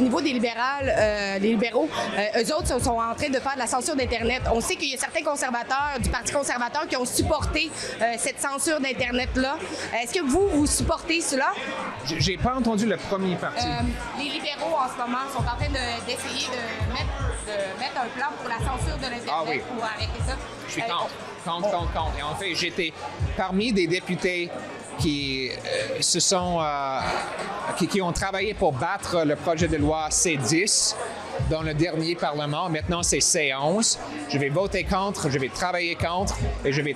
niveau des les libéraux, eux autres sont en train de faire de la censure d'Internet. On sait qu'il y a certains conservateurs du Parti conservateur qui ont supporté cette censure d'Internet-là. Est-ce que vous supportez cela? J'ai pas entendu le premier parti. Les libéraux, en ce moment, sont en train d'essayer de mettre un plan pour la censure de l'Internet pour arrêter ça. Je suis contre. Et en fait, j'étais parmi des députés qui qui ont travaillé pour battre le projet de loi C10 dans le dernier Parlement. Maintenant, c'est C11. Je vais voter contre, je vais travailler contre et je vais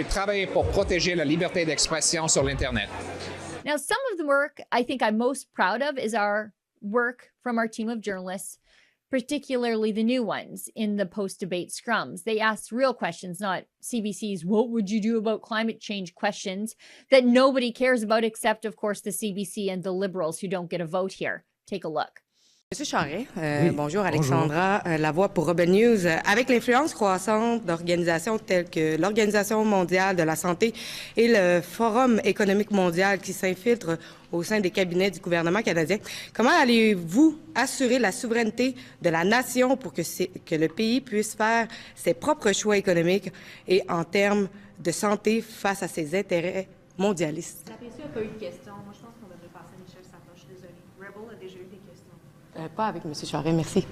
travailler pour protéger la liberté d'expression sur l'Internet. Now, some of the work I think I'm most proud of is our work from our team of journalists, particularly the new ones in the post-debate scrums. They asked real questions, not CBC's "what would you do about climate change" questions that nobody cares about except, of course, the CBC and the Liberals who don't get a vote here. Take a look. Monsieur Charest, bonjour Alexandra Lavoie pour Rebel News. Avec l'influence croissante d'organisations telles que l'Organisation mondiale de la santé et le Forum économique mondial qui s'infiltrent au sein des cabinets du gouvernement canadien, comment allez-vous assurer la souveraineté de la nation pour que le pays puisse faire ses propres choix économiques et en termes de santé face à ses intérêts mondialistes? La PSU n'a pas eu de questions. Moi, je pense qu'on devrait passer à Michel Sapoche. Je suis désolée. Rebel a déjà eu des questions. Pas avec M. Charest, merci.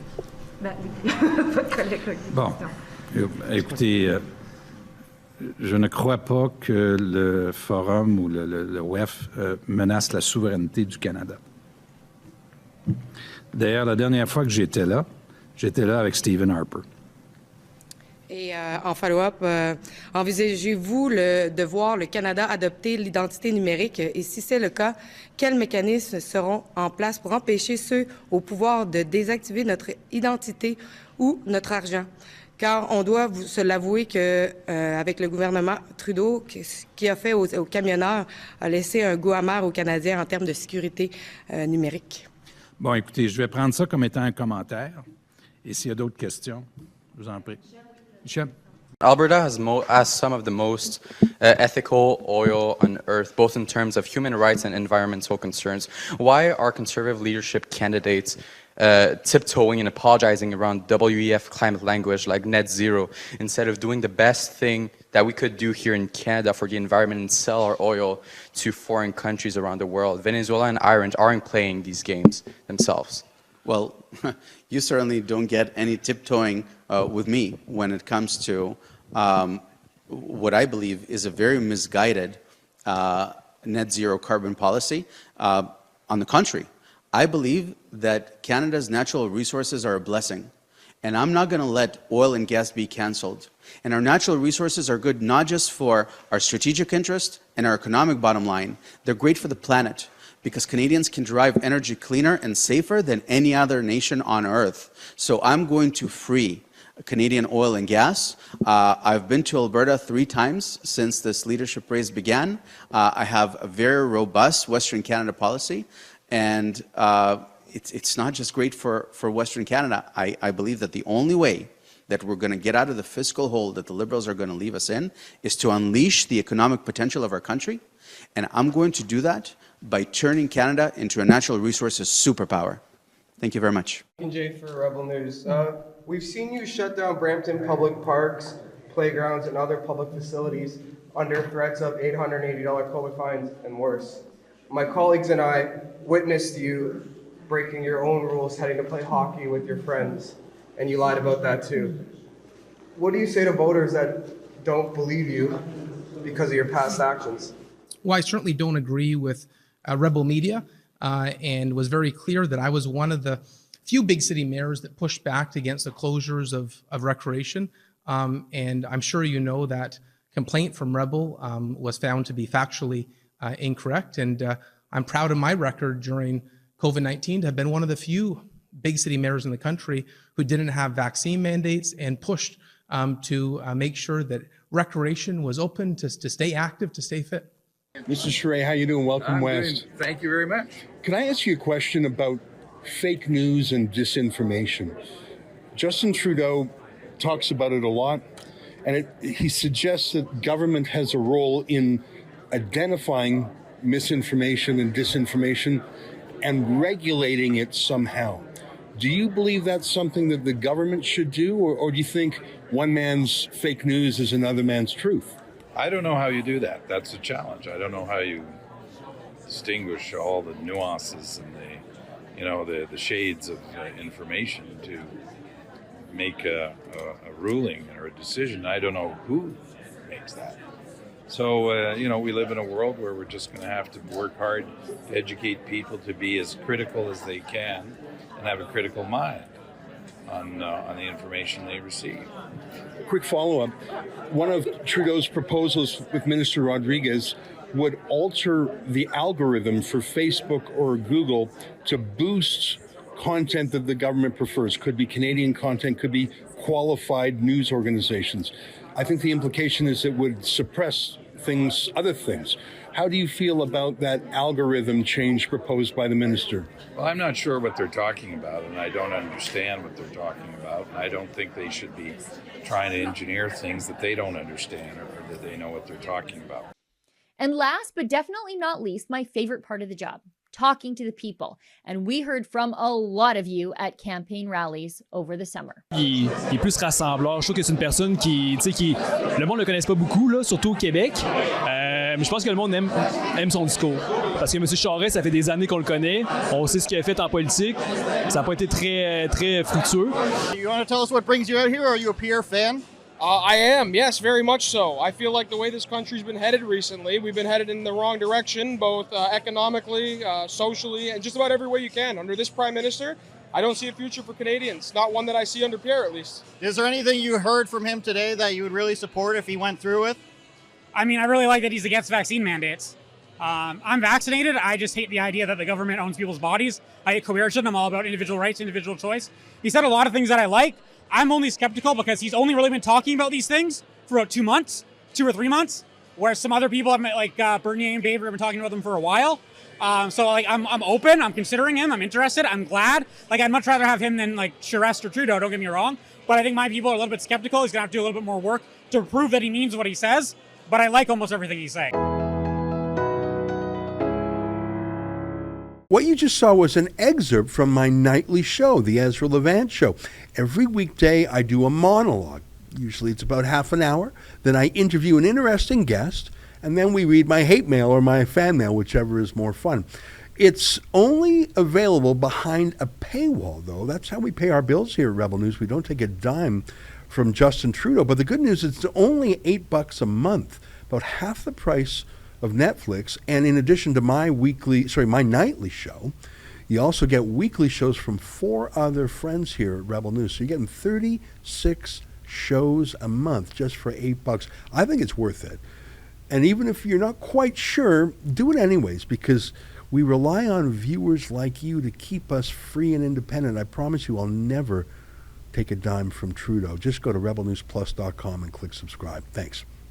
Ben oui, votre collègue a eu des questions. Écoutez, je ne crois pas que le Forum ou le WEF menace la souveraineté du Canada. D'ailleurs, la dernière fois que j'étais là avec Stephen Harper. Et en follow-up, envisagez-vous de voir le Canada adopter l'identité numérique? Et si c'est le cas, quels mécanismes seront en place pour empêcher ceux au pouvoir de désactiver notre identité ou notre argent? Car on doit se l'avouer qu'avec le gouvernement Trudeau, ce qu'il a fait aux camionneurs a laissé un goût amer aux Canadiens en termes de sécurité numérique. Bon, écoutez, je vais prendre ça comme étant un commentaire. Et s'il y a d'autres questions, je vous en prie. Michel. Alberta has some of the most ethical oil on earth, both in terms of human rights and environmental concerns. Why are Conservative leadership candidates tiptoeing and apologizing around WEF climate language like net zero instead of doing the best thing that we could do here in Canada for the environment and sell our oil to foreign countries around the world? Venezuela and Ireland aren't playing these games themselves. Well, you certainly don't get any tiptoeing with me when it comes to what I believe is a very misguided net zero carbon policy. On the contrary, I believe that Canada's natural resources are a blessing, and I'm not going to let oil and gas be cancelled. And our natural resources are good not just for our strategic interest and our economic bottom line, they're great for the planet, because Canadians can derive energy cleaner and safer than any other nation on earth. So I'm going to free Canadian oil and gas. I've been to Alberta 3 times since this leadership race began. I have a very robust Western Canada policy, and it's not just great for Western Canada. I believe that the only way that we're going to get out of the fiscal hole that the Liberals are going to leave us in is to unleash the economic potential of our country, and I'm going to do that by turning Canada into a natural resources superpower. Thank you very much. Jay for Rebel News. We've seen you shut down Brampton public parks, playgrounds, and other public facilities under threats of $880 COVID fines and worse. My colleagues and I witnessed you breaking your own rules, heading to play hockey with your friends, and you lied about that too. What do you say to voters that don't believe you because of your past actions? Well, I certainly don't agree with Rebel Media, and was very clear that I was one of the few big city mayors that pushed back against the closures of recreation. And I'm sure you know that complaint from Rebel was found to be factually incorrect. And I'm proud of my record during COVID-19 to have been one of the few big city mayors in the country who didn't have vaccine mandates and pushed to make sure that recreation was open to stay active, to stay fit. Mr. Charest, how you doing? Welcome West. Thank you very much. Can I ask you a question about fake news and disinformation? Justin Trudeau talks about it a lot, and he suggests that government has a role in identifying misinformation and disinformation and regulating it somehow. Do you believe that's something that the government should do, or do you think one man's fake news is another man's truth? I don't know how you do that. That's a challenge. I don't know how you distinguish all the nuances and the shades of information to make a ruling or a decision. I don't know who makes that. So, we live in a world where we're just going to have to work hard to educate people to be as critical as they can and have a critical mind on the information they receive. Quick follow-up. One of Trudeau's proposals with Minister Rodriguez would alter the algorithm for Facebook or Google to boost content that the government prefers. Could be Canadian content, could be qualified news organizations. I think the implication is it would suppress other things. How do you feel about that algorithm change proposed by the minister? Well, I'm not sure what they're talking about, and I don't understand what they're talking about. And I don't think they should be trying to engineer things that they don't understand or that they know what they're talking about. And last but definitely not least, my favorite part of the job, talking to the people. And we heard from a lot of you at campaign rallies over the summer. Il est plus rassembleur. Je trouve que c'est une personne qui le monde ne le connaisse pas beaucoup, là, surtout au Québec. Mais je pense que le monde aime son discours. Parce que M. Charest, ça fait des années qu'on le connaît. On sait ce qu'il a fait en politique. Ça n'a pas été très, très fructueux. You want to tell us what brings you out here? Are you a Pierre fan? I am, yes, very much so. I feel like the way this country's been headed recently, we've been headed in the wrong direction, both economically, socially, and just about every way you can. Under this Prime Minister, I don't see a future for Canadians, not one that I see under Pierre, at least. Is there anything you heard from him today that you would really support if he went through with? I mean, I really like that he's against vaccine mandates. I'm vaccinated. I just hate the idea that the government owns people's bodies. I hate coercion. I'm all about individual rights, individual choice. He said a lot of things that I like. I'm only skeptical because he's only really been talking about these things for about 2 or 3 months, whereas some other people, like Bernier and Baver, have been talking about them for a while. So I'm open. I'm considering him. I'm interested. I'm glad. I'd much rather have him than Charest or Trudeau. Don't get me wrong. But I think my people are a little bit skeptical. He's gonna have to do a little bit more work to prove that he means what he says. But I like almost everything he's saying. What you just saw was an excerpt from my nightly show, the Ezra Levant Show. Every weekday, I do a monologue. Usually it's about half an hour. Then I interview an interesting guest, and then we read my hate mail or my fan mail, whichever is more fun. It's only available behind a paywall, though. That's how we pay our bills here at Rebel News. We don't take a dime from Justin Trudeau. But the good news is it's only $8 a month, about half the price of Netflix. And in addition to my nightly show, you also get weekly shows from 4 other friends here at Rebel News. So you're getting 36 shows a month just for $8. I think it's worth it. And even if you're not quite sure, do it anyways, because we rely on viewers like you to keep us free and independent. I promise you I'll never take a dime from Trudeau. Just go to rebelnewsplus.com and click subscribe. Thanks.